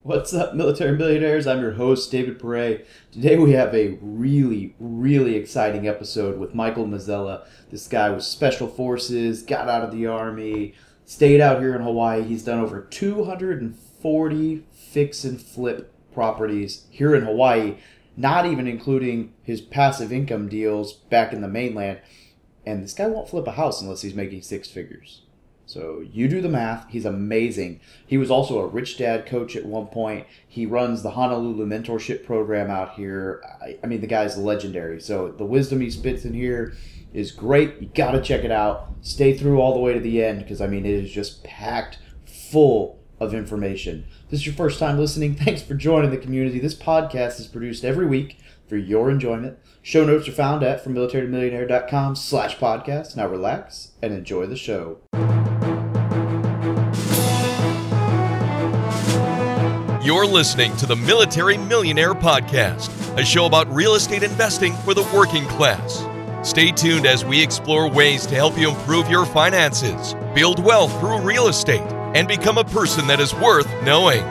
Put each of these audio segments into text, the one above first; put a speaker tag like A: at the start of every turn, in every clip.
A: What's up, military millionaires? I'm your host, David Perret. Today we have a really exciting episode with Michael Mazzella. This guy was Special Forces, got out of the Army, stayed out here in Hawaii. He's done over 240 fix and flip properties here in Hawaii, not even including his passive income deals back in the mainland. And this guy won't flip a house unless he's making six figures. So you do the math. He's amazing. He was also a rich dad coach at one point. He runs the Honolulu Mentorship program out here. I mean, the guy's legendary. So the wisdom he spits in here is great. You got to check it out. Stay through all the way to the end because, I mean, it is just packed full of information. If this is your first time listening, thanks for joining the community. This podcast is produced every week for your enjoyment. Show notes are found at FromMilitaryToMillionaire.com/podcast. Now relax and enjoy the show.
B: You're listening to the Military Millionaire Podcast, a show about real estate investing for the working class. Stay tuned as we explore ways to help you improve your finances, build wealth through real estate, and become a person that is worth knowing.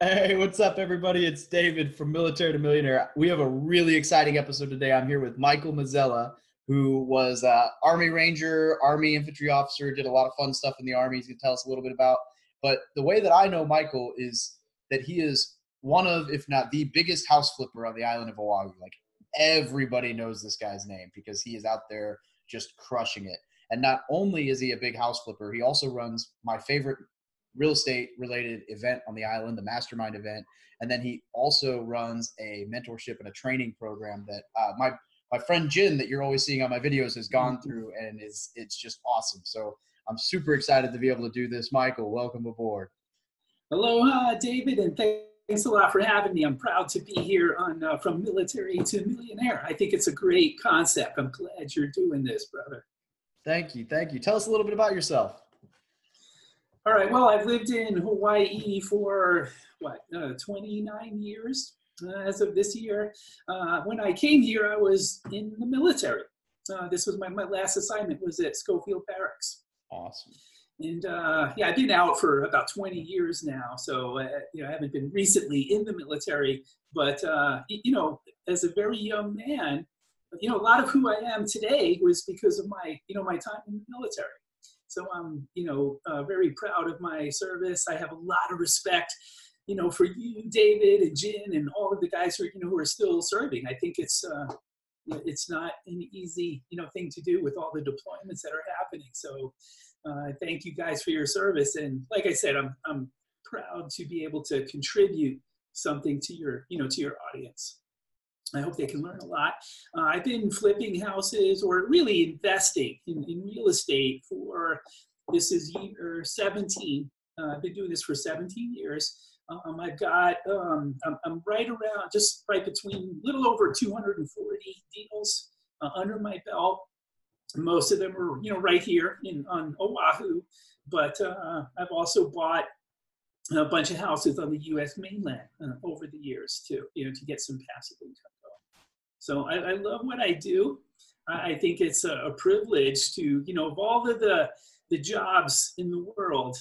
A: Hey, what's up, everybody? It's David from Military to Millionaire. We have a really exciting episode today. I'm here with Michael Mazzella, who was Army Ranger, Army Infantry Officer, did a lot of fun stuff in the Army. He's going to tell us a little bit about. But the way that I know Michael is that he is one of, if not the biggest house flipper on the island of Oahu. Like, everybody knows this guy's name because he is out there just crushing it. And not only is he a big house flipper, he also runs my favorite real estate related event on the island, the Mastermind event. And then he also runs a mentorship and a training program that my friend Jin that you're always seeing on my videos has gone through, and it's just awesome. So I'm super excited to be able to do this. Michael, welcome aboard.
C: Aloha, David, and thanks a lot for having me. I'm proud to be here on From Military to Millionaire. I think it's a great concept. I'm glad you're doing this, brother.
A: Thank you. Tell us a little bit about yourself.
C: All right. Well, I've lived in Hawaii for, 29 years as of this year. When I came here, I was in the military. This was my last assignment was at Schofield Barracks.
A: Awesome.
C: And I've been out for about 20 years now. So, I haven't been recently in the military, but, as a very young man, a lot of who I am today was because of my time in the military. So I'm, very proud of my service. I have a lot of respect, for you, David, and Jin, and all of the guys who are still serving. I think it's not an easy, thing to do with all the deployments that are happening. So thank you guys for your service. And like I said, I'm proud to be able to contribute something to your audience. I hope they can learn a lot. I've been flipping houses or really investing in real estate this is year 17. I've been doing this for 17 years. I've got, I'm right around, just right between little over 240 deals under my belt. Most of them are, right here on Oahu, but I've also bought a bunch of houses on the U.S. mainland over the years too, to get some passive income going. So I love what I do. I think it's a privilege to, of all of the jobs in the world,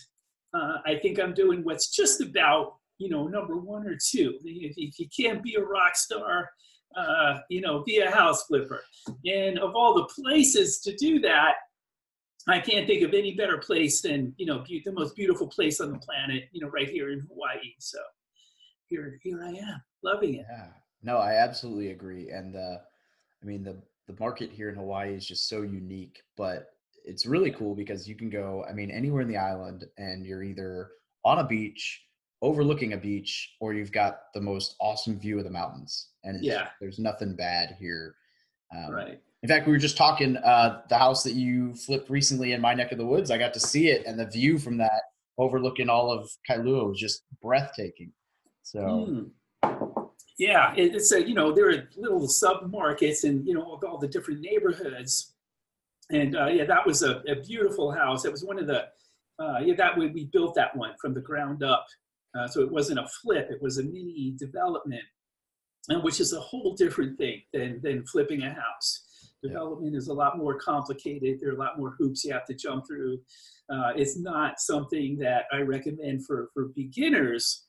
C: I think I'm doing what's just about, number one or two. If you can't be a rock star, be a house flipper. And of all the places to do that, I can't think of any better place than, the most beautiful place on the planet, right here in Hawaii. So here I am, loving it.
A: Yeah, no, I absolutely agree. And the market here in Hawaii is just so unique, but it's really cool because you can go, anywhere in the island and you're either on a beach, overlooking a beach, or you've got the most awesome view of the mountains. And there's nothing bad here.
C: Right.
A: In fact, we were just talking, the house that you flipped recently in my neck of the woods, I got to see it, and the view from that overlooking all of Kailua was just breathtaking. So,
C: yeah, it's there are little sub-markets and, all the different neighborhoods. And that was a beautiful house. It was one of the, we built that one from the ground up. So it wasn't a flip, it was a mini development, which is a whole different thing than flipping a house. Development is a lot more complicated. There are a lot more hoops you have to jump through. It's not something that I recommend for beginners,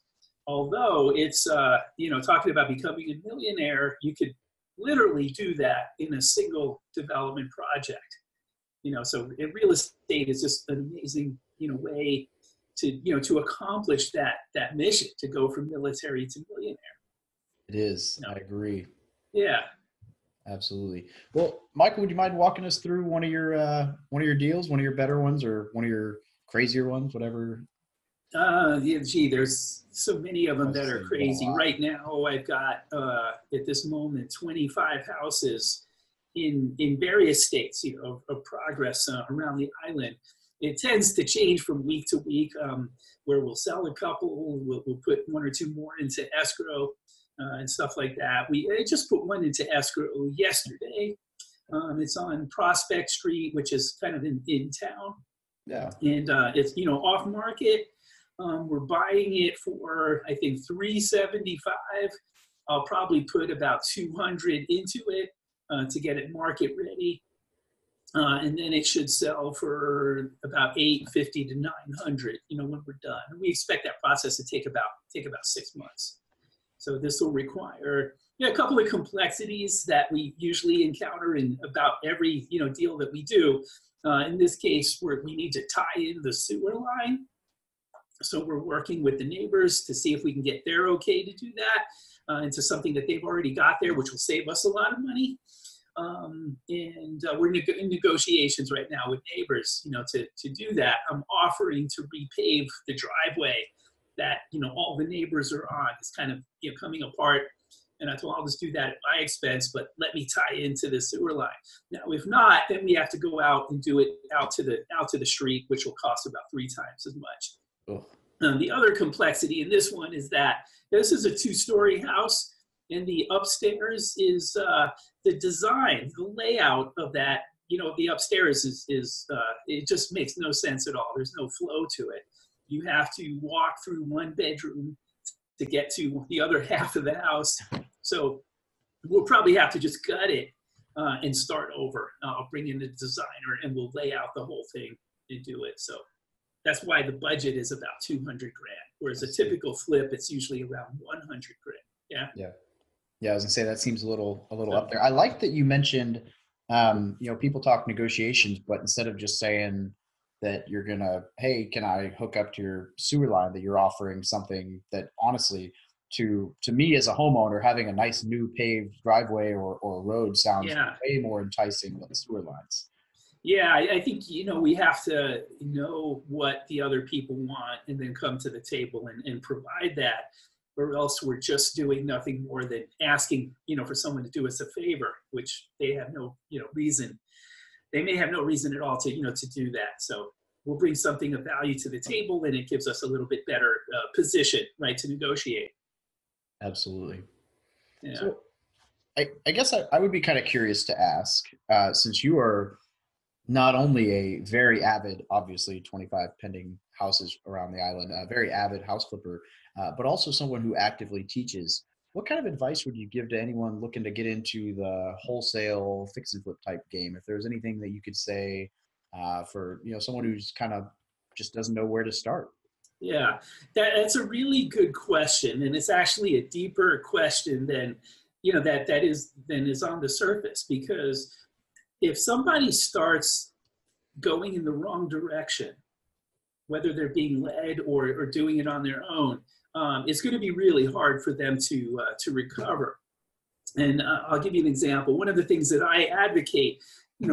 C: although it's, talking about becoming a millionaire, you could literally do that in a single development project. So real estate is just an amazing, way to accomplish that mission, to go from military to millionaire.
A: It is. I agree.
C: Yeah.
A: Absolutely. Well, Michael, would you mind walking us through one of your deals, one of your better ones, or one of your crazier ones, whatever?
C: There's so many of them that are crazy. Right now, I've got at this moment 25 houses in various states, of progress around the island. It tends to change from week to week, where we'll sell a couple, we'll put one or two more into escrow. And stuff like that. I just put one into escrow yesterday. It's on Prospect Street, which is kind of in town.
A: Yeah.
C: And it's off market. We're buying it for, I think, $375. I'll probably put about $200 into it to get it market ready, and then it should sell for about $850 to $900. When we're done. And we expect that process to take about 6 months. So this will require a couple of complexities that we usually encounter in about every deal that we do. In this case, we need to tie in the sewer line. So we're working with the neighbors to see if we can get their okay to do that into something that they've already got there, which will save us a lot of money. And we're in negotiations right now with neighbors, to do that. I'm offering to repave the driveway that all the neighbors are on. It's kind of coming apart, and I told I'll just do that at my expense, but let me tie into the sewer line. Now, if not, then we have to go out and do it out to the street, which will cost about 3 times as much. The other complexity in this one is that this is a 2-story house, and the upstairs is the design, the layout of that. The upstairs is it just makes no sense at all. There's no flow to it. You have to walk through one bedroom to get to the other half of the house. So we'll probably have to just gut it and start over. I'll bring in the designer and we'll lay out the whole thing and do it. So that's why the budget is about $200,000, whereas a typical flip, it's usually around $100,000. Yeah.
A: Yeah. Yeah. I was gonna say that seems a little up there. I like that you mentioned, people talk negotiations, but instead of just saying that you're gonna, hey, can I hook up to your sewer line, that you're offering something that honestly, to me as a homeowner, having a nice new paved driveway or road sounds way more enticing than sewer lines.
C: Yeah, I think, we have to know what the other people want and then come to the table and provide that, or else we're just doing nothing more than asking, for someone to do us a favor, which they have no, reason. They may have no reason at all to do that. So we'll bring something of value to the table, and it gives us a little bit better position, right, to negotiate.
A: Absolutely.
C: Yeah.
A: So I guess I would be kind of curious to ask, since you are not only a very avid, obviously 25 pending houses around the island, a very avid house flipper, but also someone who actively teaches. What kind of advice would you give to anyone looking to get into the wholesale fix and flip type game? If there's anything that you could say for someone who's kind of just doesn't know where to start.
C: Yeah, that's a really good question, and it's actually a deeper question than that is on the surface. Because if somebody starts going in the wrong direction, whether they're being led or doing it on their own, it's going to be really hard for them to recover. And I'll give you an example. One of the things that I advocate,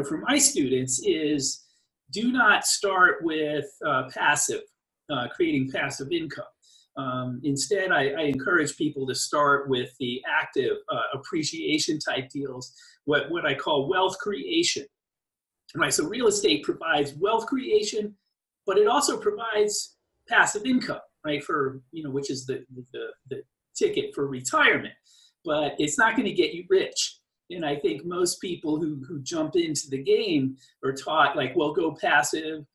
C: for my students is do not start with creating passive income. Instead, I encourage people to start with the active appreciation type deals, what I call wealth creation. Right, so real estate provides wealth creation, but it also provides passive income, right? For which is the ticket for retirement, but it's not going to get you rich. And I think most people who jump into the game are taught go passive,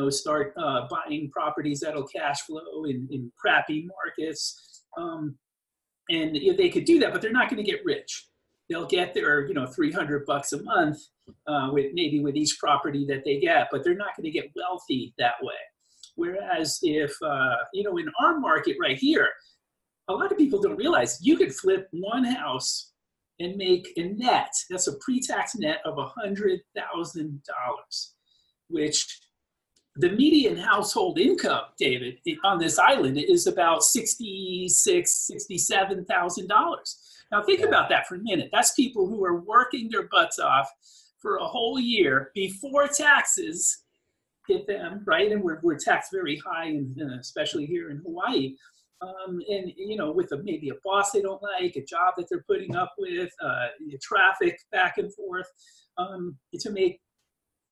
C: start buying properties that'll cash flow in crappy markets, and they could do that, but they're not going to get rich. They'll get their $300 a month, with each property that they get, but they're not going to get wealthy that way. Whereas if, in our market right here, a lot of people don't realize you could flip one house and make a net, that's a pre-tax net of $100,000, which the median household income, David, on this island is about $66,000, $67,000. Now think about that for a minute. That's people who are working their butts off for a whole year before taxes hit them, right? And we're taxed very high, especially here in Hawaii. And with maybe a boss they don't like, a job that they're putting up with, traffic back and forth, to make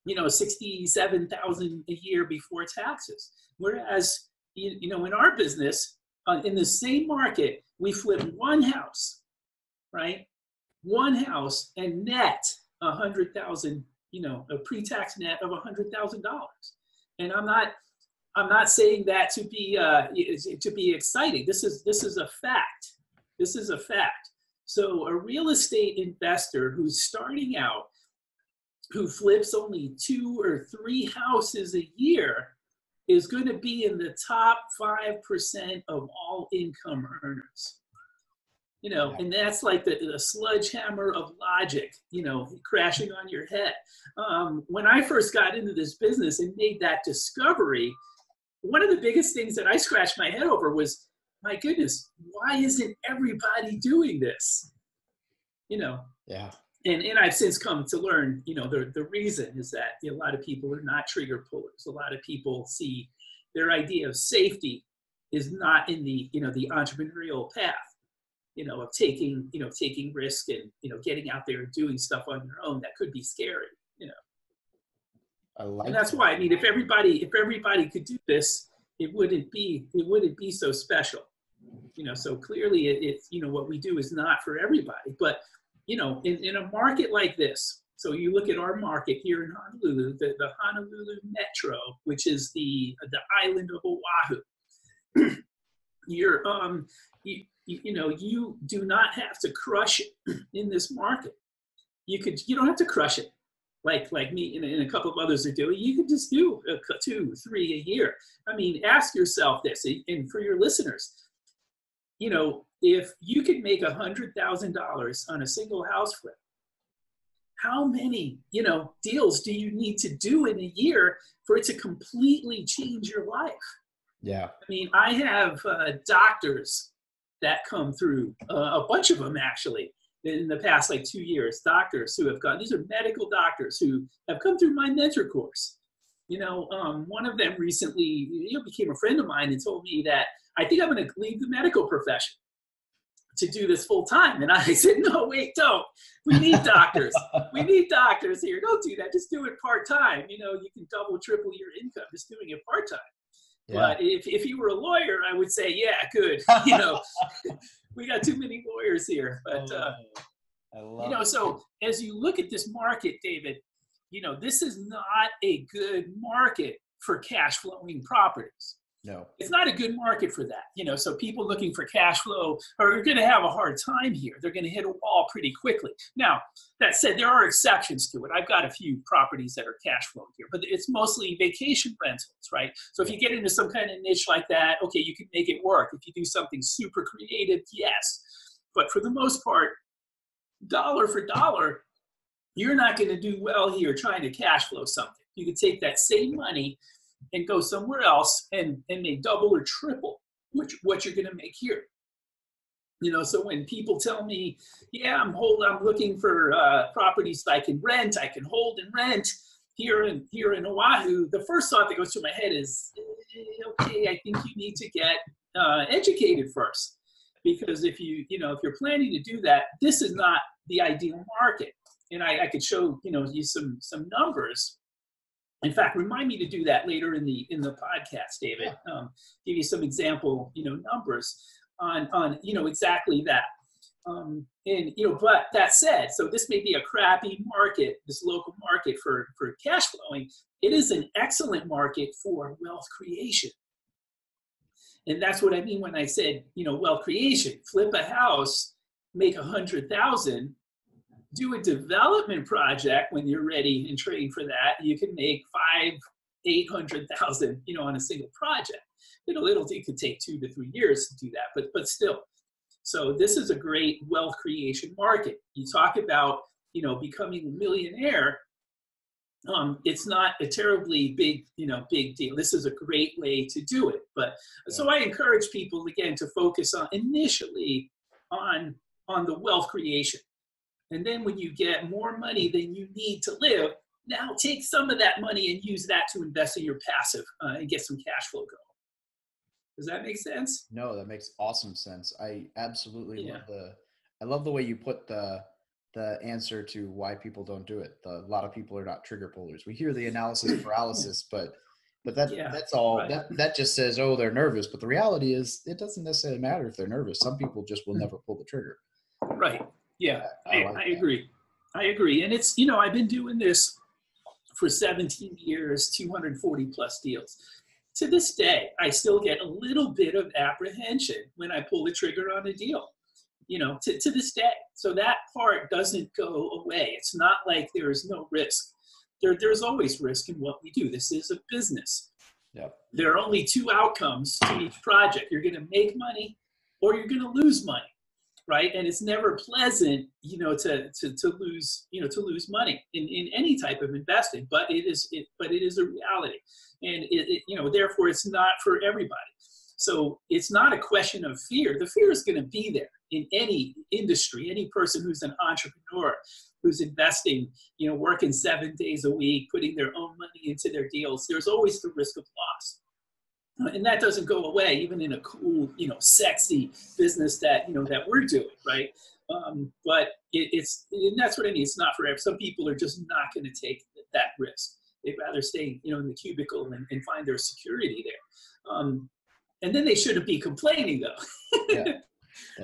C: $67,000 a year before taxes. Whereas in our business, in the same market, we flip one house, right? One house and net $100,000, a pre-tax net of $100,000. And I'm not saying that to be exciting. This is a fact. This is a fact. So a real estate investor who's starting out, who flips only 2 or 3 houses a year, is going to be in the top 5% of all income earners. And that's like the sledgehammer of logic, crashing on your head. When I first got into this business and made that discovery, one of the biggest things that I scratched my head over was, my goodness, why isn't everybody doing this?
A: Yeah.
C: And I've since come to learn, the reason is that a lot of people are not trigger pullers. A lot of people see their idea of safety is not in the entrepreneurial path, of taking risk and, getting out there and doing stuff on your own that could be scary, And that's why, if everybody could do this, it wouldn't be so special, so clearly it's, what we do is not for everybody, but, in a market like this, so you look at our market here in Honolulu, the Honolulu Metro, which is the island of Oahu, you do not have to crush it in this market. You don't have to crush it like me and a couple of others are doing. You can just do 2, 3 a year. Ask yourself this, and for your listeners, if you could make $100,000 on a single house flip, how many, deals do you need to do in a year for it to completely change your life?
A: Yeah.
C: I have doctors that come through, a bunch of them actually, in the past 2 years, doctors who have these are medical doctors who have come through my mentor course. One of them recently, became a friend of mine and told me that, I think I'm going to leave the medical profession to do this full time. And I said, no, wait, don't. We need doctors. We need doctors here. Don't do that. Just do it part-time. You can double, triple your income just doing it part-time. Yeah. But if you were a lawyer, I would say, yeah, good. We got too many lawyers here. But, so as you look at this market, David, this is not a good market for cash flowing properties.
A: No,
C: it's not a good market for that. So people looking for cash flow are going to have a hard time here. They're going to hit a wall pretty quickly. Now, that said, there are exceptions to it. I've got a few properties that are cash flowing here, but it's mostly vacation rentals, right? So if you get into some kind of niche like that, okay, you can make it work. If you do something super creative, yes. But for the most part, dollar for dollar, you're not going to do well here trying to cash flow something. You could take that same money and go somewhere else and make double or triple what you're going to make here. So when people tell me, yeah, I'm looking for properties that I can rent, I can hold and rent here in Oahu, the first thought that goes through my head is, okay, I think you need to get educated first, because if you're planning to do that, this is not the ideal market. And I could show you some numbers. In fact, remind me to do that later in the podcast, David. Give you some example, numbers on exactly that. But that said, so this may be a crappy market, this local market for cash flowing. It is an excellent market for wealth creation. And that's what I mean when I said, wealth creation. Flip a house, make $100,000. do a development project when you're ready and trained for that, you can make 800,000, on a single project. It could take 2 to 3 years to do that, but still. So this is a great wealth creation market. You talk about, becoming a millionaire. It's not a terribly big deal. This is a great way to do it. But so I encourage people again to focus on initially on the wealth creation. And then when you get more money than you need to live, now take some of that money and use that to invest in your passive and get some cash flow going. Does that make sense?
A: No, that makes awesome sense. I absolutely love the way you put the answer to why people don't do it. A lot of people are not trigger pullers. We hear the analysis paralysis, but that's all. Right. That just says, oh, they're nervous. But the reality is, it doesn't necessarily matter if they're nervous. Some people just will never pull the trigger.
C: Right. Yeah, I agree. I agree. And it's, I've been doing this for 17 years, 240 plus deals. To this day, I still get a little bit of apprehension when I pull the trigger on a deal, to this day. So that part doesn't go away. It's not like there is no risk. There's always risk in what we do. This is a business.
A: Yep.
C: There are only 2 outcomes to each project. You're going to make money or you're going to lose money, right? And it's never pleasant, to lose money in any type of investing, but it is a reality. And therefore it's not for everybody. So it's not a question of fear. The fear is going to be there in any industry, any person who's an entrepreneur, who's investing, working 7 days a week, putting their own money into their deals. There's always the risk of loss. And that doesn't go away, even in a cool, sexy business that we're doing, right? But and that's what I mean. It's not for everyone. Some people are just not going to take that risk. They'd rather stay, in the cubicle and find their security there. And then they shouldn't be complaining, though. Yeah,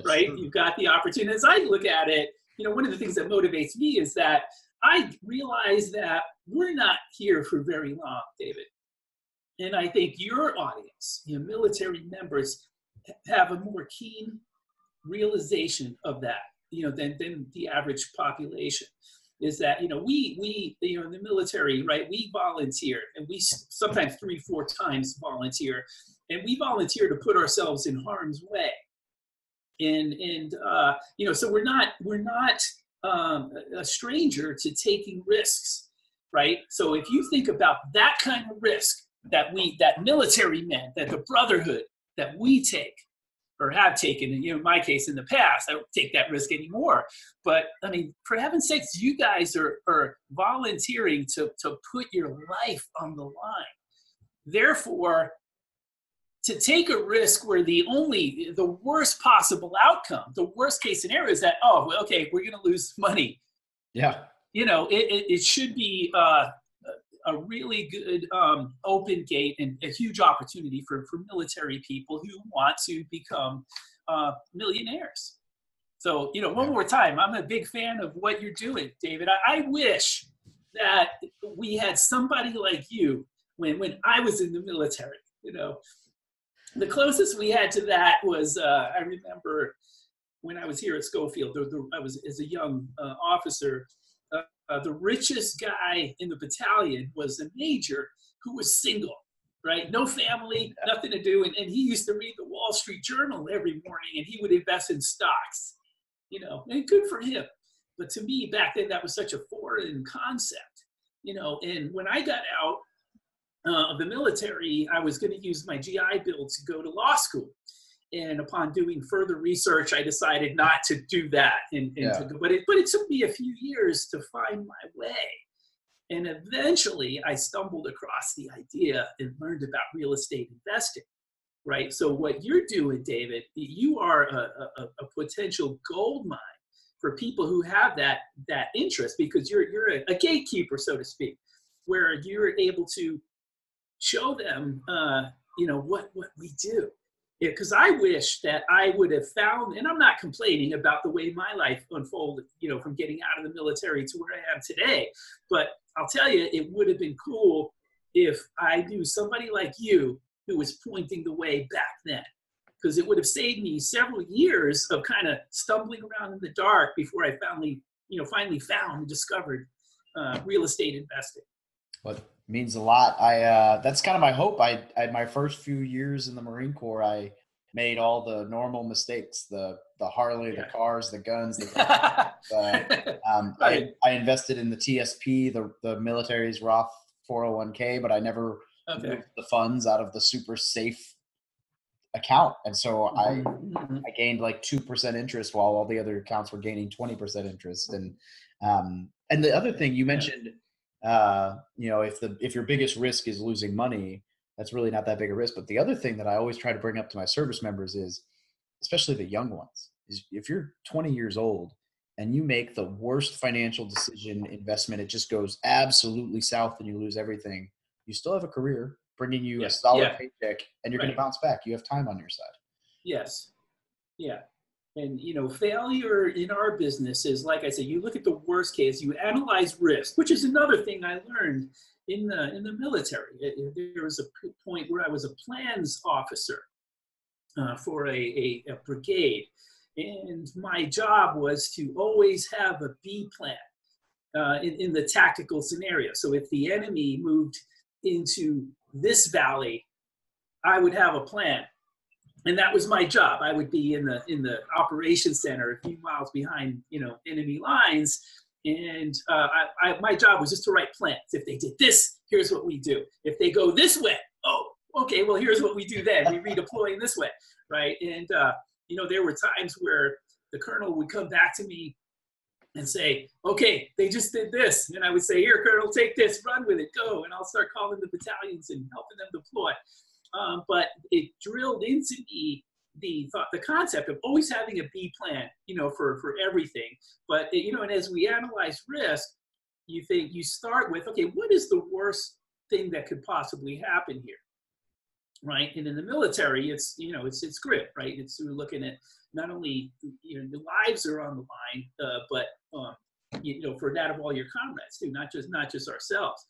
C: right? True. You've got the opportunity. As I look at it, one of the things that motivates me is that I realize that we're not here for very long, David. And I think your audience, military members, have a more keen realization of that, than the average population. Is that, we in the military, right, we volunteer, and we sometimes 3-4 times volunteer, and we volunteer to put ourselves in harm's way. And so we're not a stranger to taking risks, right? So if you think about that kind of risk that military men, that the brotherhood that we take, or have taken, and in my case in the past, I don't take that risk anymore. But I mean, for heaven's sakes, you guys are volunteering to put your life on the line. Therefore, to take a risk where the worst possible outcome, the worst case scenario is that, oh, well, okay, we're going to lose money.
A: Yeah.
C: It should be a really good open gate and a huge opportunity for military people who want to become millionaires. So, one more time, I'm a big fan of what you're doing, David. I wish that we had somebody like you when I was in the military. The closest we had to that was, I remember when I was here at Schofield, I was as a young officer, the richest guy in the battalion was a major who was single, right? No family, nothing to do. And he used to read the Wall Street Journal every morning, and he would invest in stocks, and good for him. But to me back then, that was such a foreign concept, and when I got out of the military, I was going to use my GI Bill to go to law school. And upon doing further research, I decided not to do that. But it took me a few years to find my way. And eventually, I stumbled across the idea and learned about real estate investing, right? So what you're doing, David, you are a potential gold mine for people who have that interest, because you're a gatekeeper, so to speak, where you're able to show them, what we do. Because I wish that I would have found, and I'm not complaining about the way my life unfolded, from getting out of the military to where I am today. But I'll tell you, it would have been cool if I knew somebody like you who was pointing the way back then. Because it would have saved me several years of kind of stumbling around in the dark before I finally finally found and discovered real estate investing.
A: Well, it means a lot. That's kind of my hope. I my first few years in the Marine Corps, I made all the normal mistakes: the Harley, the cars, the guns.
C: Right.
A: I invested in the TSP, the military's Roth 401k, but I never moved the funds out of the super safe account, and so I gained like 2% interest while all the other accounts were gaining 20% interest. And the other thing you mentioned, if your biggest risk is losing money, that's really not that big a risk. But the other thing that I always try to bring up to my service members is, especially the young ones, is if you're 20 years old and you make the worst financial decision investment, it just goes absolutely south and you lose everything. You still have a career bringing you a solid paycheck, and you're going to bounce back. You have time on your side.
C: Yes. Yeah. And, failure in our business is, like I said, you look at the worst case, you analyze risk, which is another thing I learned in the military. There was a point where I was a plans officer for a brigade. And my job was to always have a B plan in the tactical scenario. So if the enemy moved into this valley, I would have a plan. And that was my job. I would be in the operations center a few miles behind, enemy lines. And my job was just to write plans. If they did this, here's what we do. If they go this way, oh, okay, well, here's what we do then. We redeploy in this way, right? And, there were times where the colonel would come back to me and say, okay, they just did this. And I would say, here, Colonel, take this, run with it, go. And I'll start calling the battalions and helping them deploy. But it drilled into me the concept of always having a B plan, for everything. But, and as we analyze risk, you start with, okay, what is the worst thing that could possibly happen here? Right. And in the military, it's grit, right? We're looking at not only, the lives are on the line, but, for that of all your comrades too, not just ourselves.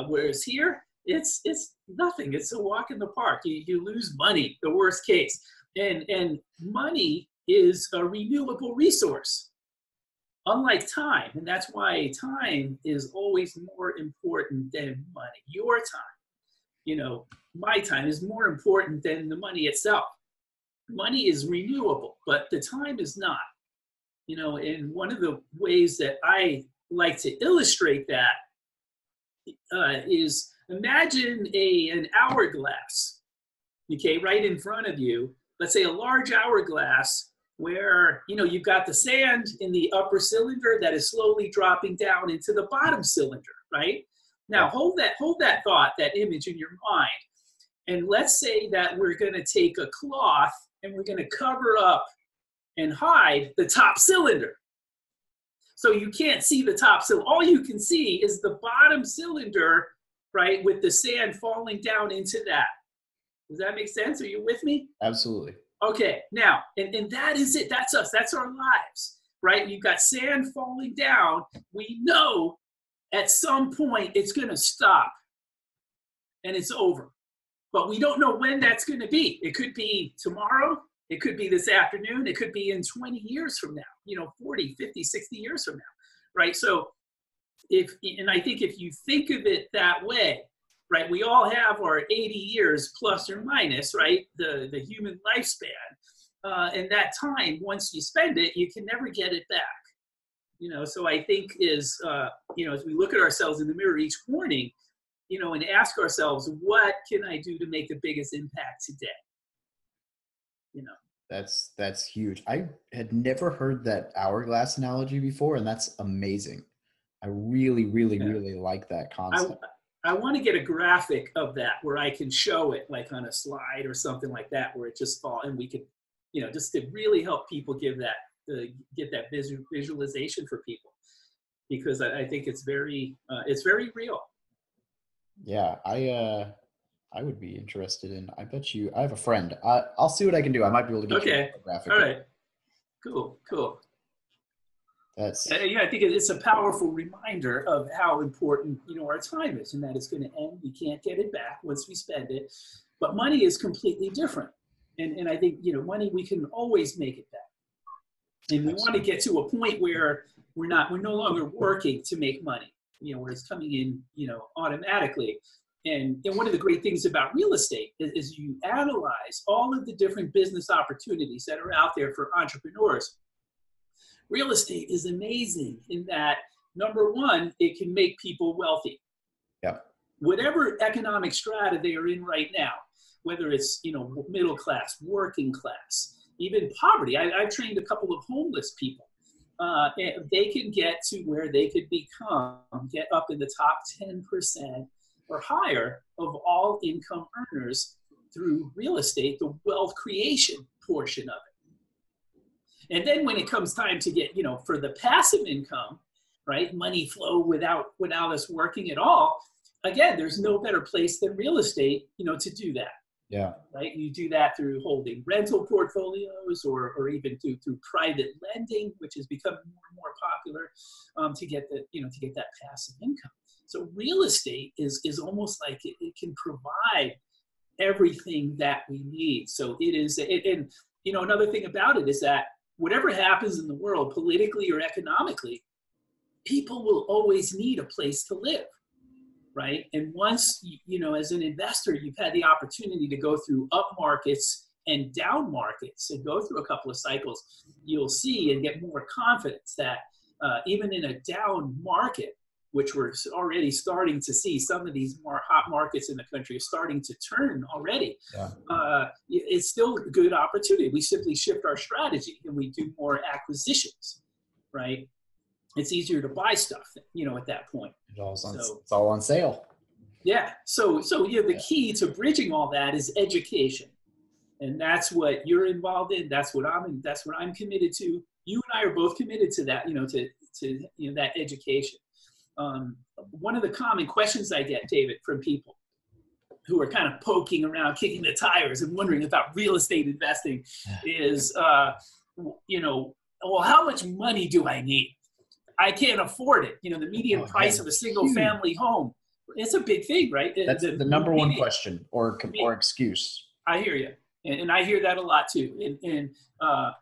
C: Whereas here, it's nothing. It's a walk in the park. You lose money, the worst case. And money is a renewable resource, unlike time. And that's why time is always more important than money. Your time, my time is more important than the money itself. Money is renewable, but the time is not. And one of the ways that I like to illustrate that is, imagine an hourglass, okay, right in front of you. Let's say a large hourglass where, you've got the sand in the upper cylinder that is slowly dropping down into the bottom cylinder, right? Now, hold that thought, that image in your mind. And let's say that we're going to take a cloth and we're going to cover up and hide the top cylinder. So you can't see the top cylinder. All you can see is the bottom cylinder, right, with the sand falling down into that. Does that make sense? Are you with me?
A: Absolutely.
C: Okay, now, and that is it. That's us. That's our lives, right? You've got sand falling down. We know at some point it's going to stop and it's over. But we don't know when that's going to be. It could be tomorrow. It could be this afternoon. It could be in 20 years from now, 40, 50, 60 years from now, right? So and I think if you think of it that way, right, we all have our 80 years plus or minus, right, the human lifespan. And that time, once you spend it, you can never get it back. So I think as we look at ourselves in the mirror each morning, and ask ourselves, what can I do to make the biggest impact today?
A: That's huge. I had never heard that hourglass analogy before, and that's amazing. I really, really, really like that concept.
C: I want to get a graphic of that where I can show it like on a slide or something like that, where it just falls, and we could, just to really help people get that visualization for people, because I think it's very real.
A: Yeah, I would be interested in. I bet you. I have a friend. I'll see what I can do. I might be able to get you a graphic.
C: All right. Cool.
A: That's
C: I think it's a powerful reminder of how important our time is, and that it's going to end. We can't get it back once we spend it. But money is completely different, and I think money, we can always make it back. And we want to get to a point where we're no longer working to make money, where it's coming in, automatically. And one of the great things about real estate is you analyze all of the different business opportunities that are out there for entrepreneurs. Real estate is amazing in that, number one, it can make people wealthy.
A: Yeah.
C: Whatever economic strata they are in right now, whether it's, middle class, working class, even poverty. I've trained a couple of homeless people. And they can get to where they could get up in the top 10% or higher of all income earners through real estate, the wealth creation portion of it. And then when it comes time to get, for the passive income, right, money flow without us working at all, again, there's no better place than real estate, to do that.
A: Yeah.
C: Right. You do that through holding rental portfolios or even through private lending, which is becoming more and more popular, to get that passive income. So real estate is almost like it can provide everything that we need. So it is, and another thing about it is that whatever happens in the world, politically or economically, people will always need a place to live. Right. And once, as an investor, you've had the opportunity to go through up markets and down markets and go through a couple of cycles, you'll see and get more confidence that even in a down market, which we're already starting to see, some of these more hot markets in the country are starting to turn already. Yeah. It's still a good opportunity. We simply shift our strategy and we do more acquisitions. Right. It's easier to buy stuff, at that point.
A: It's all on sale.
C: Yeah. So the key to bridging all that is education. And that's what you're involved in. That's what I'm committed to. You and I are both committed to that, to that education. One of the common questions I get, David, from people who are kind of poking around, kicking the tires and wondering about real estate investing is, well, how much money do I need? I can't afford it. The median price of a single family home. It's a big thing, right?
A: That's the number one question or excuse.
C: I hear you. And I hear that a lot too. And when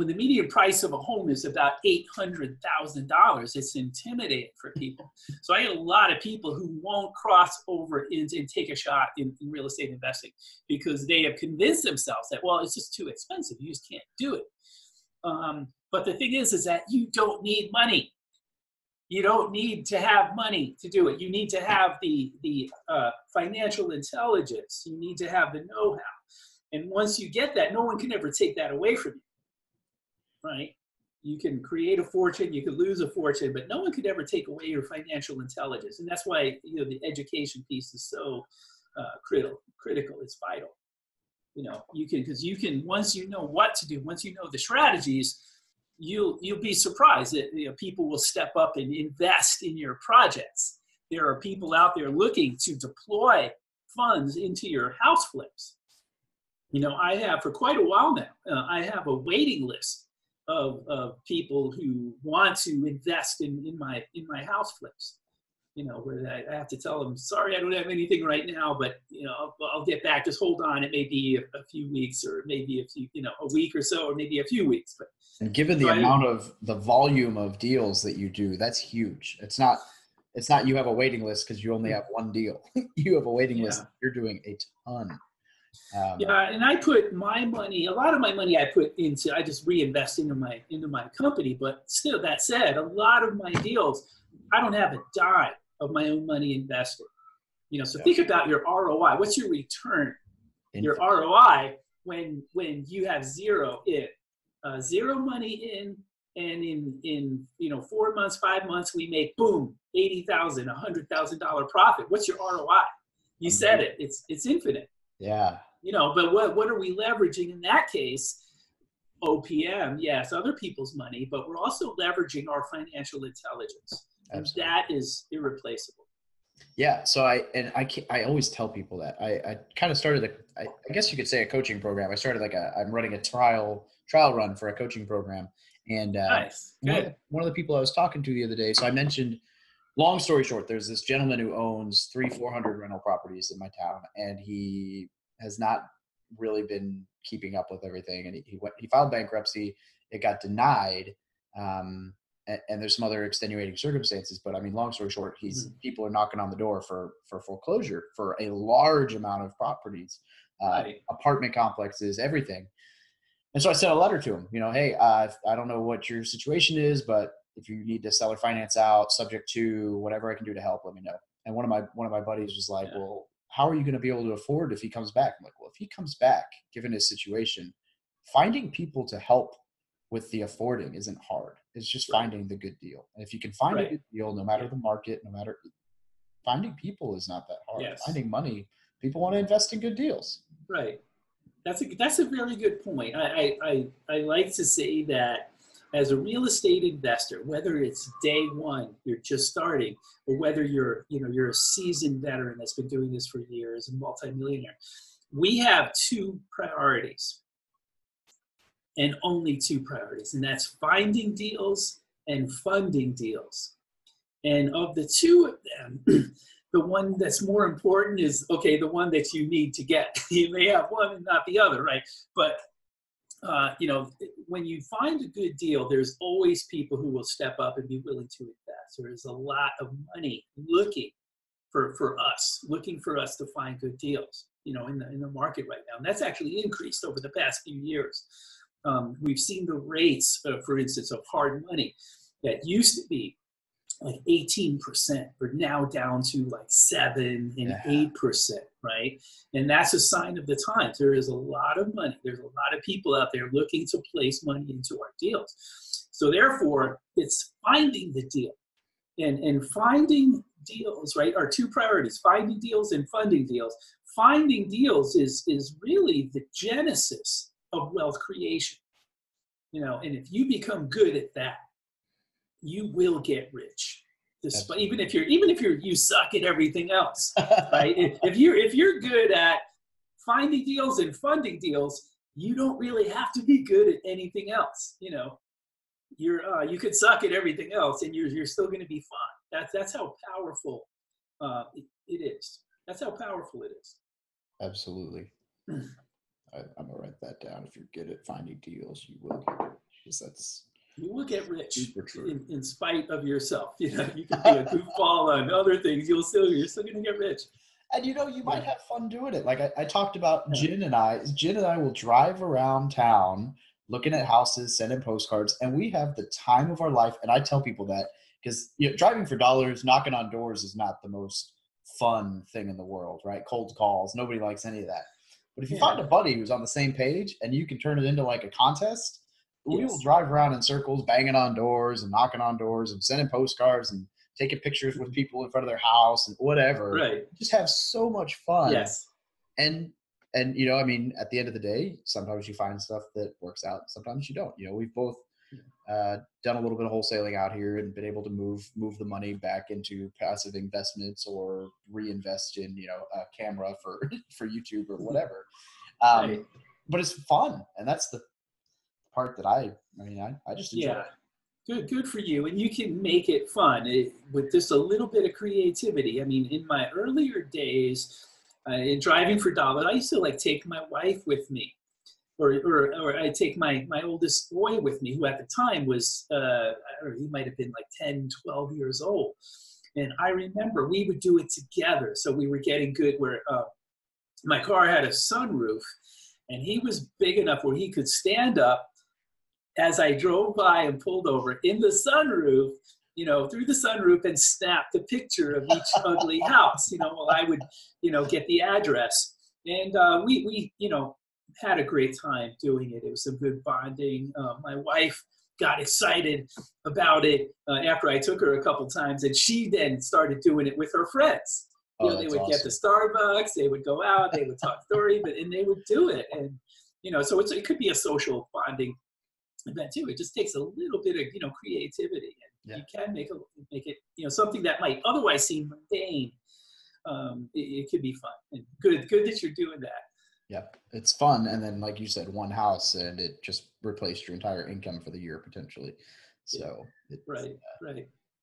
C: the median price of a home is about $800,000, it's intimidating for people. So I get a lot of people who won't cross over and take a shot in real estate investing because they have convinced themselves that, well, it's just too expensive. You just can't do it. But the thing is that you don't need money. You don't need to have money to do it. You need to have the financial intelligence. You need to have the know-how. And once you get that, no one can ever take that away from you, right? You can create a fortune, you can lose a fortune, but no one could ever take away your financial intelligence. And that's why, the education piece is so critical. It's vital. Because you can, once you know what to do, once you know the strategies, you'll be surprised that people will step up and invest in your projects. There are people out there looking to deploy funds into your house flips. I have for quite a while now, I have a waiting list of people who want to invest in my house flips. Where I have to tell them, sorry, I don't have anything right now, but I'll get back. Just hold on. It may be a few weeks, or maybe a week or so, or maybe a few weeks. But
A: and given the amount of the volume of deals that you do, that's huge. It's not you have a waiting list because you only have one deal. You have a waiting list. You're doing a ton.
C: And I put my money, a lot of my money I just reinvest into my company. But still, that said, a lot of my deals, I don't have a dime of my own money invested. So think about your ROI. What's your return? Your ROI when you have zero money in, and in 4 months, 5 months, we make boom, $80,000, $100,000 profit. What's your ROI? You said it. It's infinite.
A: Yeah.
C: But what are we leveraging in that case? OPM, yes, other people's money, but we're also leveraging our financial intelligence. And that is irreplaceable.
A: Yeah. So I always tell people that I kind of started I guess you could say a coaching program. I started I'm running a trial run for a coaching program. And
C: nice. Good.
A: One of the people I was talking to the other day, so I mentioned, long story short, there's this gentleman who owns 300-400 rental properties in my town, and he has not really been keeping up with everything. And he filed bankruptcy. It got denied. And there's some other extenuating circumstances, but I mean, long story short, people are knocking on the door for foreclosure for a large amount of properties, apartment complexes, everything. And so I sent a letter to him, hey, I don't know what your situation is, but if you need to sell or finance out subject to whatever I can do to help, let me know. And one of my buddies was like, well, how are you going to be able to afford if he comes back? I'm like, well, if he comes back, given his situation, finding people to help with the affording isn't hard. It's just finding the good deal. And if you can find a good deal, no matter the market, finding people is not that hard.
C: Yes.
A: Finding money, people want to invest in good deals.
C: Right. That's a very good point. I like to say that as a real estate investor, whether it's day one, you're just starting, or whether you're a seasoned veteran that's been doing this for years and multimillionaire, we have two priorities. And only two priorities, and that's finding deals and funding deals. And of the two of them, the one that's more important is, the one that you need to get. You may have one and not the other, right? But, when you find a good deal, there's always people who will step up and be willing to invest. There's a lot of money looking for us to find good deals, in the market right now. And that's actually increased over the past few years. We've seen the rates, for instance, of hard money that used to be like 18%, are now down to like 7 and 8%, right? And that's a sign of the times. There is a lot of money. There's a lot of people out there looking to place money into our deals. So therefore, it's finding the deal. And finding deals, right, are two priorities: finding deals and funding deals. Finding deals is really the genesis of wealth creation, and if you become good at that, you will get rich. Despite, even if you suck at everything else, right? if you're good at finding deals and funding deals, you don't really have to be good at anything else. You could suck at everything else, and you're still going to be fine. That's how powerful it is. That's how powerful it is.
A: Absolutely. I'm gonna write that down. If you're good at finding deals, you will get rich.
C: You will get rich
A: super true.
C: In spite of yourself. You can be a goofball on other things. You're still gonna get rich.
A: And you might have fun doing it. Like I talked about Jen and I will drive around town looking at houses, sending postcards, and we have the time of our life. And I tell people that because driving for dollars, knocking on doors is not the most fun thing in the world, right? Cold calls, nobody likes any of that. But if you find a buddy who's on the same page and you can turn it into like a contest, we will drive around in circles, banging on doors and knocking on doors and sending postcards and taking pictures with people in front of their house and whatever.
C: Right.
A: Just have so much fun.
C: Yes.
A: And at the end of the day, sometimes you find stuff that works out. Sometimes you don't. We've both done a little bit of wholesaling out here and been able to move the money back into passive investments or reinvest in, a camera for YouTube or whatever.
C: Right.
A: But it's fun. And that's the part that I just enjoy.
C: Yeah. Good for you. And you can make it fun with just a little bit of creativity. I mean, in my earlier days, in driving for dollars, I used to take my wife with me. Or I take my oldest boy with me, who at the time was, he might have been 10, 12 years old. And I remember we would do it together. So we were getting good where my car had a sunroof, and he was big enough where he could stand up as I drove by and pulled over in the sunroof, through the sunroof, and snap the picture of each ugly house, while I would, get the address. And we had a great time doing it. It was some good bonding. My wife got excited about it after I took her a couple times, and she then started doing it with her friends. They would get to Starbucks, they would go out, they would talk story, and they would do it. And so it could be a social bonding event too. It just takes a little bit of creativity, and you can make it something that might otherwise seem mundane. It could be fun, and good that you're doing that.
A: Yeah, it's fun. And then, like you said, one house, and it just replaced your entire income for the year potentially. So it's
C: right.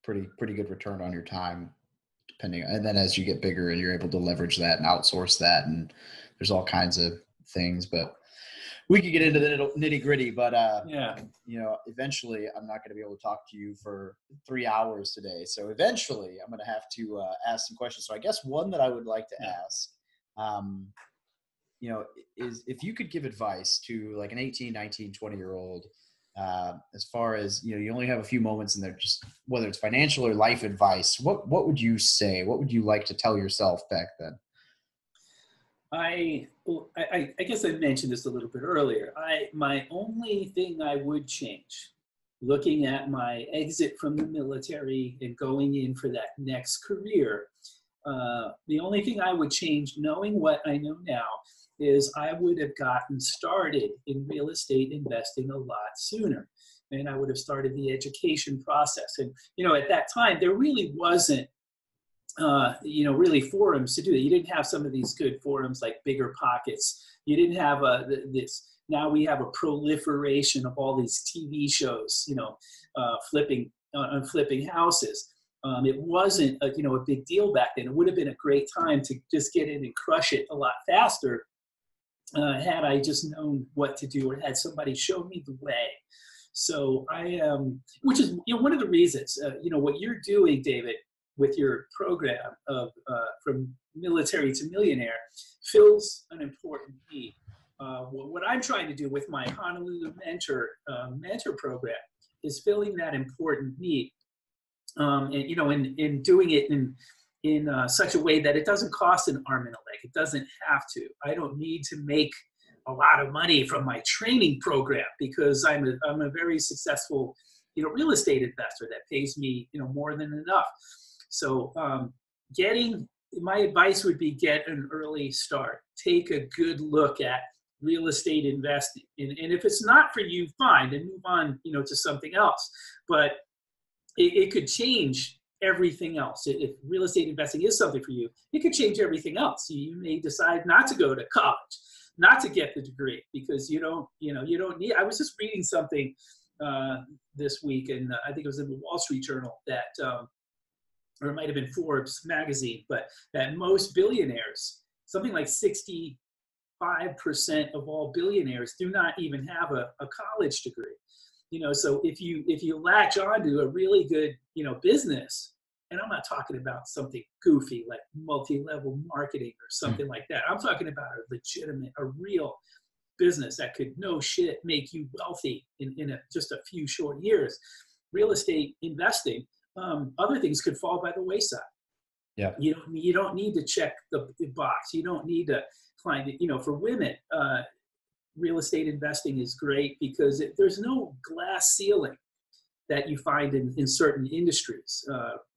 A: Pretty good return on your time, depending. And then as you get bigger and you're able to leverage that and outsource that, and there's all kinds of things, but we could get into the nitty gritty. But
C: Yeah.
A: eventually I'm not going to be able to talk to you for 3 hours today. So eventually I'm going to have to ask some questions. So I guess one that I would like to ask, is if you could give advice to like an 18, 19, 20-year-old, as far as, you only have a few moments in there, just whether it's financial or life advice, what would you say? What would you like to tell yourself back then?
C: I guess I mentioned this a little bit earlier. My only thing I would change, looking at my exit from the military and going in for that next career, the only thing I would change, knowing what I know now, is I would have gotten started in real estate investing a lot sooner. And I would have started the education process. And, at that time, there really wasn't, really forums to do that. You didn't have some of these good forums like Bigger Pockets. You didn't have this. Now we have a proliferation of all these TV shows, flipping houses. It wasn't a big deal back then. It would have been a great time to just get in and crush it a lot faster had I just known what to do or had somebody show me the way. So which is one of the reasons, what you're doing, David, with your program of from military to millionaire fills an important need. What I'm trying to do with my Honolulu Mentor program is filling that important need. In doing it in such a way that it doesn't cost an arm and a leg. It doesn't have to. I don't need to make a lot of money from my training program because I'm a very successful, real estate investor that pays me, more than enough. So my advice would be get an early start. Take a good look at real estate investing. And if it's not for you, fine, then move on, to something else. But it could change everything else. If real estate investing is something for you, it could change everything else. You may decide not to go to college, not to get the degree because you don't need. I was just reading something this week, and I think it was in the Wall Street Journal that, or it might have been Forbes magazine, but that most billionaires, something like 65% of all billionaires, do not even have a college degree. So if you latch onto a really good, business, and I'm not talking about something goofy like multi-level marketing or something like that. I'm talking about a legitimate, a real business that could make you wealthy in just a few short years. Real estate investing, other things could fall by the wayside.
A: Yeah.
C: You don't need to check the box. You don't need to climb it. For women, real estate investing is great because there's no glass ceiling that you find in certain industries.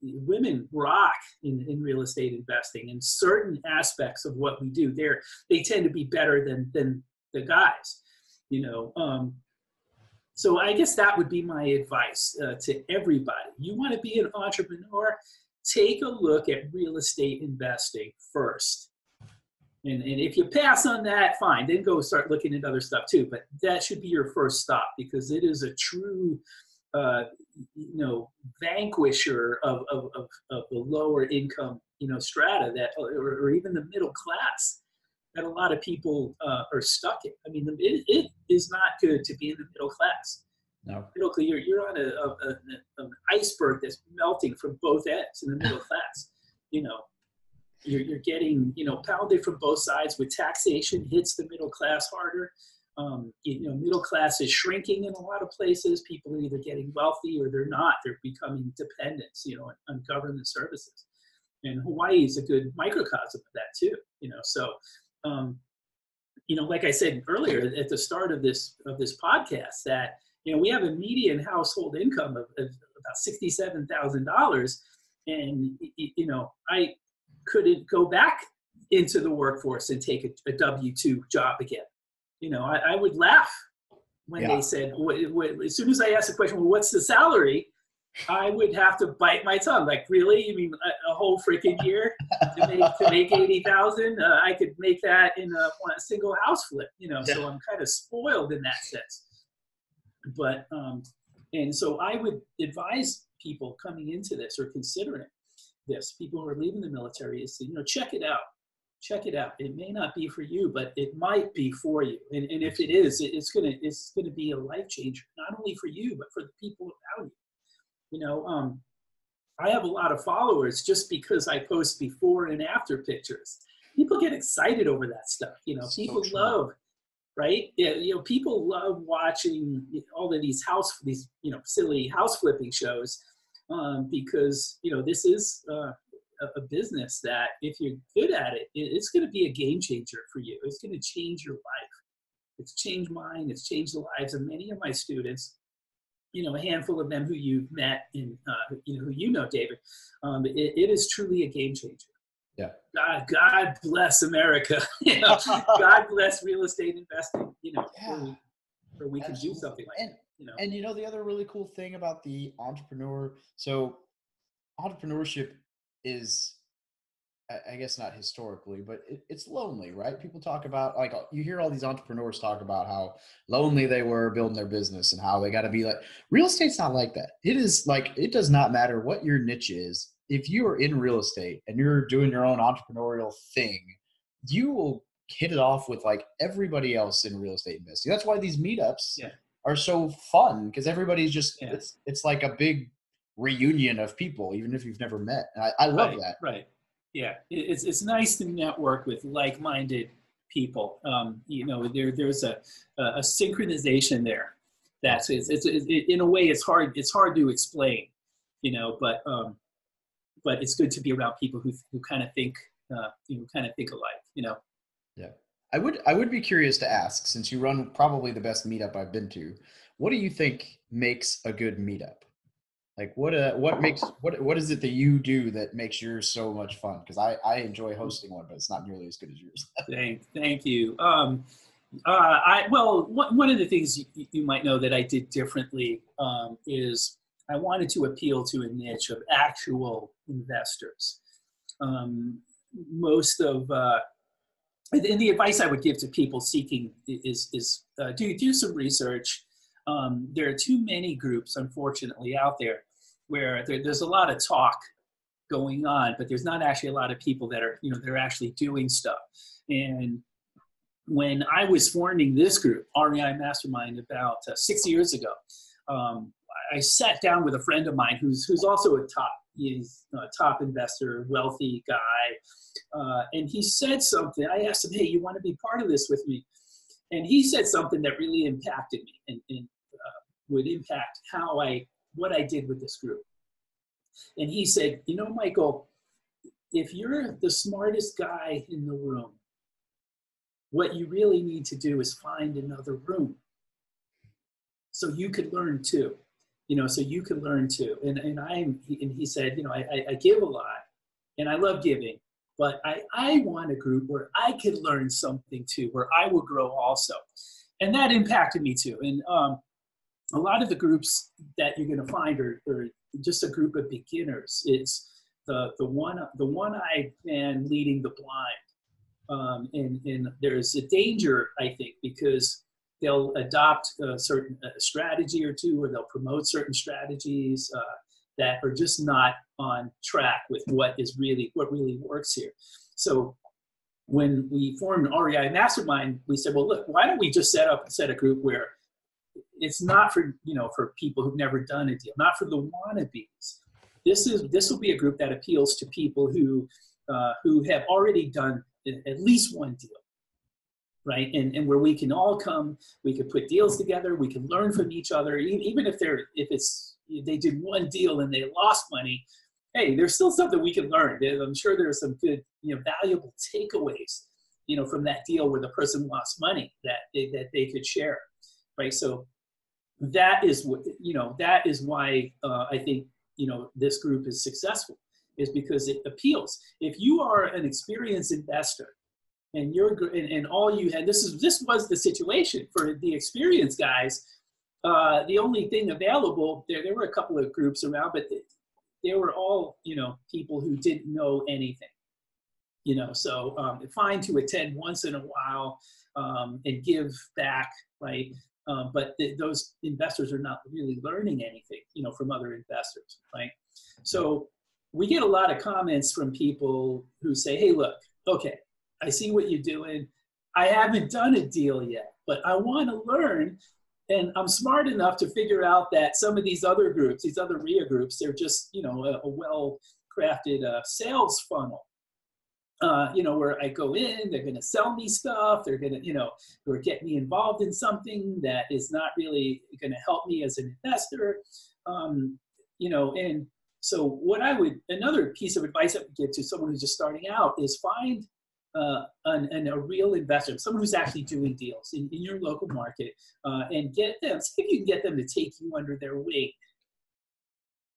C: Women rock in real estate investing in certain aspects of what we do. They tend to be better than the guys, So I guess that would be my advice to everybody. You want to be an entrepreneur, take a look at real estate investing first. And if you pass on that, fine, then go start looking at other stuff too. But that should be your first stop because it is a true, vanquisher of the lower income, strata that, or even the middle class that a lot of people are stuck in. I mean, it is not good to be in the middle class.
A: No.
C: You're on an iceberg that's melting from both ends in the middle class. You're getting, pounded from both sides with taxation hits the middle class harder. Middle class is shrinking in a lot of places. People are either getting wealthy or they're not. They're becoming dependents, on government services. And Hawaii is a good microcosm of that too. So, like I said earlier at the start of this podcast, that we have a median household income of about $67,000, and I couldn't go back into the workforce and take a W-2 job again. I would laugh when they said, as soon as I asked the question, well, what's the salary? I would have to bite my tongue. Like, really? You mean a whole freaking year to make 80,000? I could make that in a single house flip, so I'm kind of spoiled in that sense. But, and so I would advise people coming into this or considering this, people who are leaving the military, is to, check it out. check it out. It may not be for you, but it might be for you. And if it is, it's gonna be a life changer, not only for you, but for the people around you. You know, I have a lot of followers just because I post before and after pictures. People get excited over that stuff. You know, people love, right? Yeah, you know, people love watching all of these silly house flipping shows, because, you know, this is a business that if you're good at it, it's going to be a game changer for you. It's going to change your life. It's changed mine. It's changed the lives of many of my students. You know, a handful of them who you've met and who you know, David. It is truly a game changer.
A: Yeah.
C: God bless America. You know, God bless real estate investing. You know, where we can do something like that. You know,
A: and you know the other really cool thing about the entrepreneur. So, entrepreneurship is, I guess not historically, but it's lonely, right? People talk about, like, you hear all these entrepreneurs talk about how lonely they were building their business and how they got to be like, real estate's not like that. It is like, it does not matter what your niche is. If you are in real estate and you're doing your own entrepreneurial thing, you will hit it off with like everybody else in real estate investing. That's why these meetups are so fun, because everybody's just, it's like a big reunion of people, even if you've never met. And I love that.
C: Right. Yeah, it's nice to network with like-minded people. You know, there's a synchronization there. That's it's in a way it's hard to explain. You know, but it's good to be around people who kind of think alike. You know.
A: Yeah, I would be curious to ask, since you run probably the best meetup I've been to, what do you think makes a good meetup? Like what is it that you do that makes yours so much fun? Because I enjoy hosting one, but it's not nearly as good as yours.
C: Thank you. One of the things you might know that I did differently is I wanted to appeal to a niche of actual investors. Most of and the advice I would give to people seeking is do some research. There are too many groups, unfortunately, out there where there's a lot of talk going on, but there's not actually a lot of people that are, they're actually doing stuff. And when I was forming this group, REI Mastermind, about 6 years ago, I sat down with a friend of mine who's also he's a top investor, wealthy guy. And he said something. I asked him, hey, you want to be part of this with me? And he said something that really impacted me and would impact what I did with this group. And he said, Michael, if you're the smartest guy in the room, what you really need to do is find another room so you could learn too. And he said, I give a lot and I love giving, but I want a group where I could learn something too, where I will grow also. And that impacted me too. And a lot of the groups that you're going to find are just a group of beginners. It's the one-eyed man leading the blind. And there's a danger, I think, because they'll adopt a certain strategy or two, or they'll promote certain strategies that are just not on track with what really works here. So when we formed REI Mastermind, we said, well, look, why don't we just set a group where it's not for people who've never done a deal, not for the wannabes. This will be a group that appeals to people who have already done at least one deal, right? And where we can all come, we can put deals together, we can learn from each other, even if they did one deal and they lost money. Hey, there's still something we can learn. I'm sure there are some good, valuable takeaways, from that deal where the person lost money that they could share, right? So that is why I think, this group is successful, is because it appeals. If you are an experienced investor and all you had, this was the situation for the experienced guys. The only thing available, there were a couple of groups around, but they were all, people who didn't know anything, so fine to attend once in a while and give back, right? But those investors are not really learning anything, from other investors, right? So we get a lot of comments from people who say, hey, look, okay, I see what you're doing. I haven't done a deal yet, but I want to learn. And I'm smart enough to figure out that some of these other groups, these other RIA groups, they're just, a well-crafted sales funnel. Where I go in, they're going to sell me stuff. They're going to, or get me involved in something that is not really going to help me as an investor. And so another piece of advice I would give to someone who's just starting out is find a real investor, someone who's actually doing deals in your local market, and get them, see if you can get them to take you under their wing.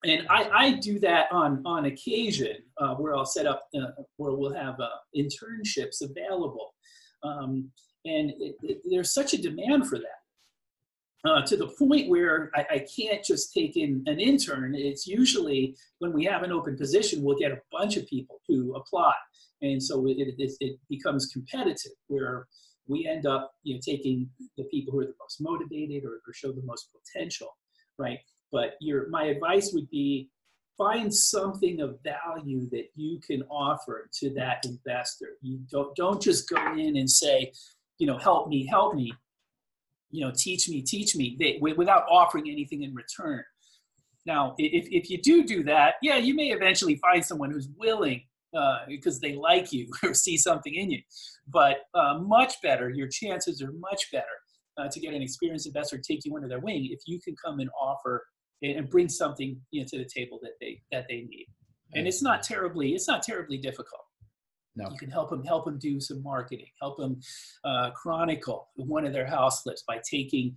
C: And I do that on occasion, where I'll set up, where we'll have internships available. And there's such a demand for that, to the point where I can't just take in an intern. It's usually when we have an open position, we'll get a bunch of people who apply. And so it becomes competitive, where we end up taking the people who are the most motivated or show the most potential, right? But my advice would be find something of value that you can offer to that investor. You don't just go in and say, help me, teach me, without offering anything in return. Now, if you do that, yeah, you may eventually find someone who's willing, because they like you or see something in you. But much better, your chances are much better to get an experienced investor to take you under their wing if you can come and offer and bring something to the table that they need. And it's not terribly difficult. No. You can help them do some marketing, help them chronicle one of their house flips by taking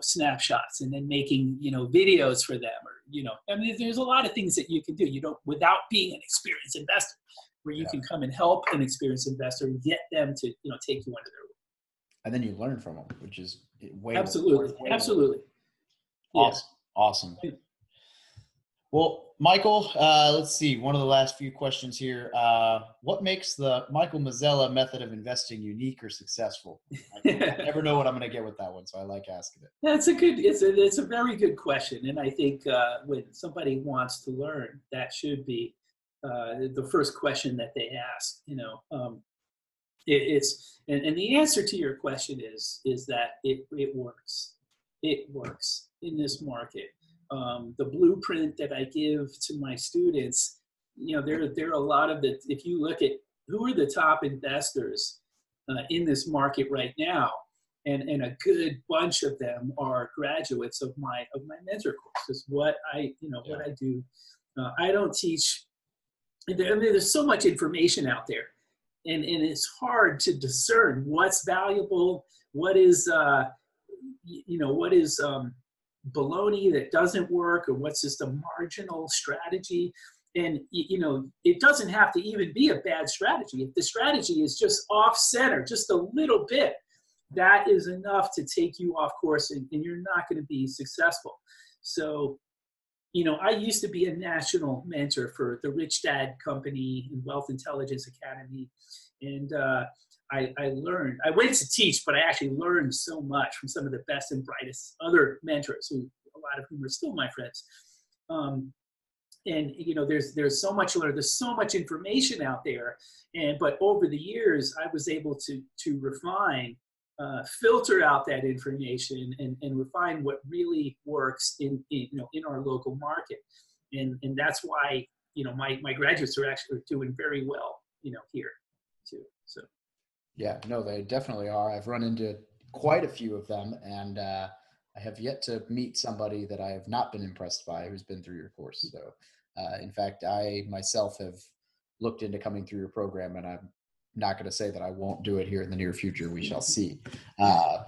C: snapshots and then making videos for them, or there's a lot of things that you can do. Without being an experienced investor, where you can come and help an experienced investor and get them to take you under their wing.
A: And then you learn from them, which is way
C: absolutely.
A: Awesome. Well, Michael, let's see. One of the last few questions here. What makes the Michael Mazzella method of investing unique or successful? I never know what I'm going to get with that one, so I like asking it.
C: It's a very good question, and I think when somebody wants to learn, that should be the first question that they ask. And the answer to your question is that it works. It works in this market. The blueprint that I give to my students, there are a lot of if you look at who are the top investors in this market right now, and a good bunch of them are graduates of my mentor course. Is what I do. I don't teach. There's so much information out there, and it's hard to discern what's valuable, what is baloney that doesn't work, or what's just a marginal strategy. And it doesn't have to even be a bad strategy. If the strategy is just off center, just a little bit, that is enough to take you off course, and you're not going to be successful. So I used to be a national mentor for the Rich Dad Company and Wealth Intelligence Academy. And I learned, I went to teach, but I actually learned so much from some of the best and brightest other mentors, a lot of whom are still my friends. And there's so much to learn. There's so much information out there. But over the years, I was able to refine, filter out that information and refine what really works in our local market. And that's why, my graduates are actually doing very well, here too. So.
A: Yeah, no, they definitely are. I've run into quite a few of them, and I have yet to meet somebody that I have not been impressed by who's been through your course. So, in fact, I myself have looked into coming through your program, and I'm not going to say that I won't do it here in the near future. We shall see. I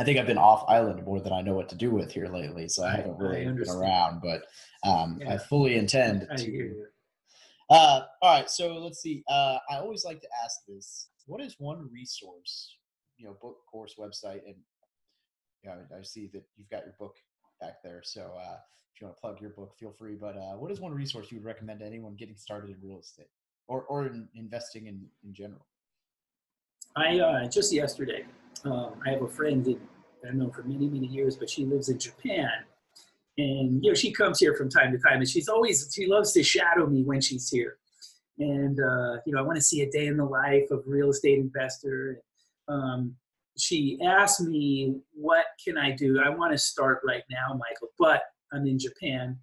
A: think I've been off island more than I know what to do with here lately, so I haven't really been around, but I fully intend to. All right, so let's see. I always like to ask this. What is one resource, book, course, website, and I see that you've got your book back there. So if you want to plug your book, feel free. But what is one resource you would recommend to anyone getting started in real estate or in investing in general?
C: I just yesterday, I have a friend that I've known for many, many years, but she lives in Japan. And, she comes here from time to time, and she loves to shadow me when she's here. And, I want to see a day in the life of a real estate investor. She asked me, what can I do? I want to start right now, Michael, but I'm in Japan.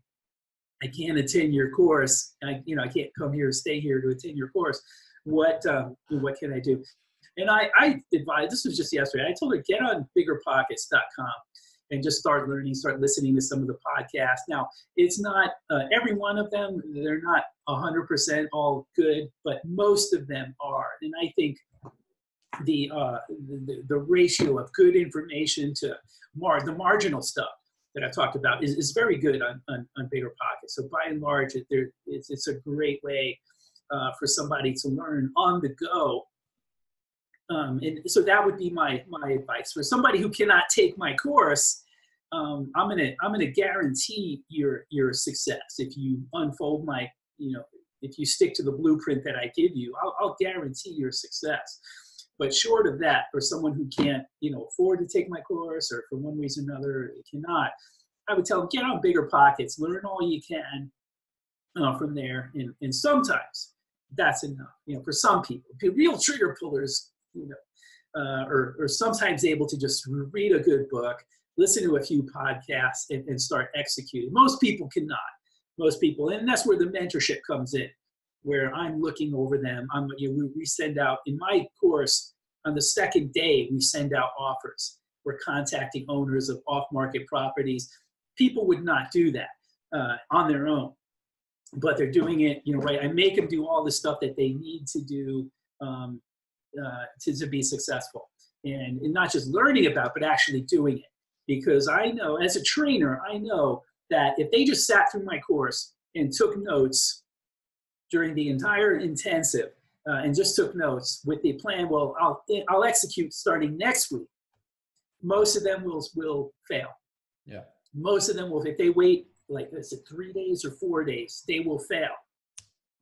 C: I can't attend your course. I can't come here, stay here to attend your course. What can I do? And I advised, this was just yesterday, I told her, get on biggerpockets.com and just start learning, start listening to some of the podcasts. Now, it's not every one of them, they're not 100% all good, but most of them are. And I think the ratio of good information to the marginal stuff that I talked about is very good on Bigger Pockets. So by and large, it's a great way for somebody to learn on the go. And so that would be my advice for somebody who cannot take my course. I'm gonna guarantee your success if you unfold if you stick to the blueprint that I give you. I'll guarantee your success. But short of that, for someone who can't afford to take my course, or for one reason or another cannot, I would tell them, get on Bigger Pockets, learn all you can from there, and sometimes that's enough. For some people, real trigger pullers, or sometimes able to just read a good book, listen to a few podcasts, and start executing. Most people cannot. Most people, and that's where the mentorship comes in, where I'm looking over them. We send out, in my course, on the second day, we send out offers. We're contacting owners of off-market properties. People would not do that on their own, but they're doing it, right? I make them do all the stuff that they need to do to be successful, and not just learning about, but actually doing it. Because I know, as a trainer, I know that if they just sat through my course and took notes during the entire intensive and just took notes with the plan, well, I'll execute starting next week, most of them will fail.
A: Yeah.
C: Most of them will, if they wait, like I said, 3 days or 4 days, they will fail.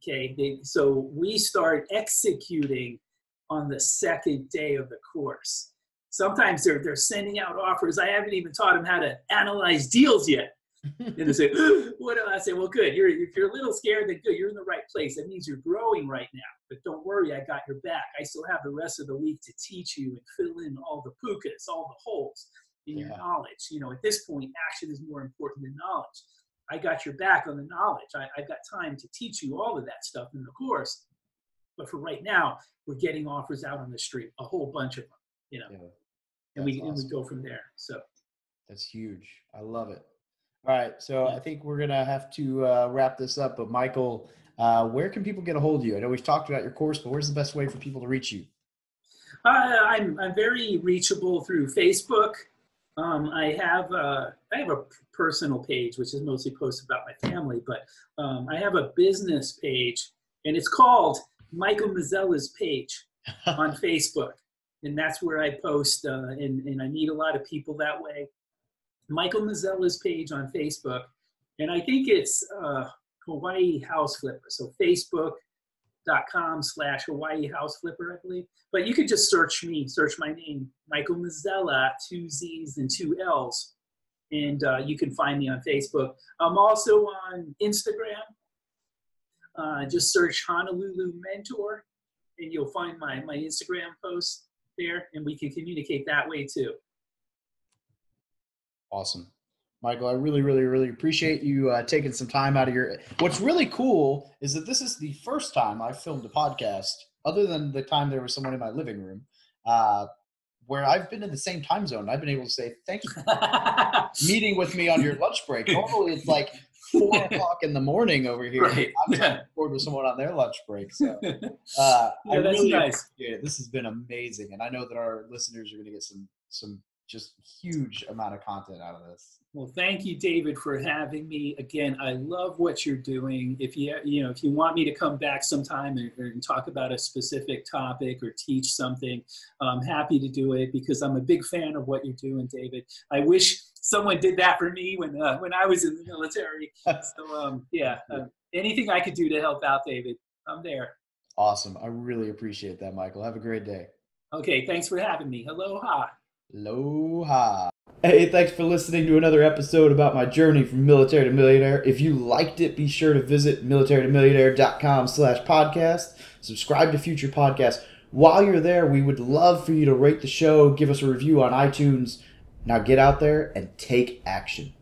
C: Okay. So we start executing on the second day of the course. Sometimes they're sending out offers. I haven't even taught them how to analyze deals yet. And they say, what do I say? Well, good. If you're a little scared, then good. You're in the right place. That means you're growing right now. But don't worry, I got your back. I still have the rest of the week to teach you and fill in all the pukas, all the holes in your knowledge. At this point, action is more important than knowledge. I got your back on the knowledge. I've got time to teach you all of that stuff in the course. But for right now, we're getting offers out on the street, a whole bunch of them, and we go from there. So
A: that's huge. I love it. All right. So I think we're going to have to wrap this up. But Michael, where can people get a hold of you? I know we've talked about your course, but where's the best way for people to reach you?
C: I'm very reachable through Facebook. I have a personal page, which is mostly posted about my family, but I have a business page, and it's called Michael Mazzella's page on Facebook. And that's where I post, and I meet a lot of people that way. Michael Mazzella's page on Facebook, and I think it's Hawaii House Flipper. So Facebook.com/Hawaii House Flipper, I believe. But you could just search my name, Michael Mazzella, 2 Z's and 2 L's, and you can find me on Facebook. I'm also on Instagram. Just search Honolulu Mentor, and you'll find my Instagram posts there, and we can communicate that way too.
A: Awesome. Michael, I really, really, really appreciate you taking some time out of your – what's really cool is that this is the first time I've filmed a podcast, other than the time there was someone in my living room, where I've been in the same time zone. I've been able to say, thank you for meeting with me on your lunch break. Normally it's like 4 o'clock in the morning over here.
C: Right.
A: I'm talking forward with someone on their lunch break. So I really
C: nice.
A: appreciate it. This has been amazing. And I know that our listeners are going to get some just huge amount of content out of this.
C: Well, thank you, David, for having me. Again, I love what you're doing. If you want me to come back sometime and talk about a specific topic or teach something, I'm happy to do it, because I'm a big fan of what you're doing, David. I wish someone did that for me when I was in the military. So anything I could do to help out, David, I'm there.
A: Awesome. I really appreciate that, Michael. Have a great day.
C: Okay, thanks for having me. Aloha.
A: Aloha. Hey, thanks for listening to another episode about my journey from military to millionaire. If you liked it, be sure to visit militarytomillionaire.com/podcast. Subscribe to future podcasts. While you're there, we would love for you to rate the show, give us a review on iTunes. Now get out there and take action.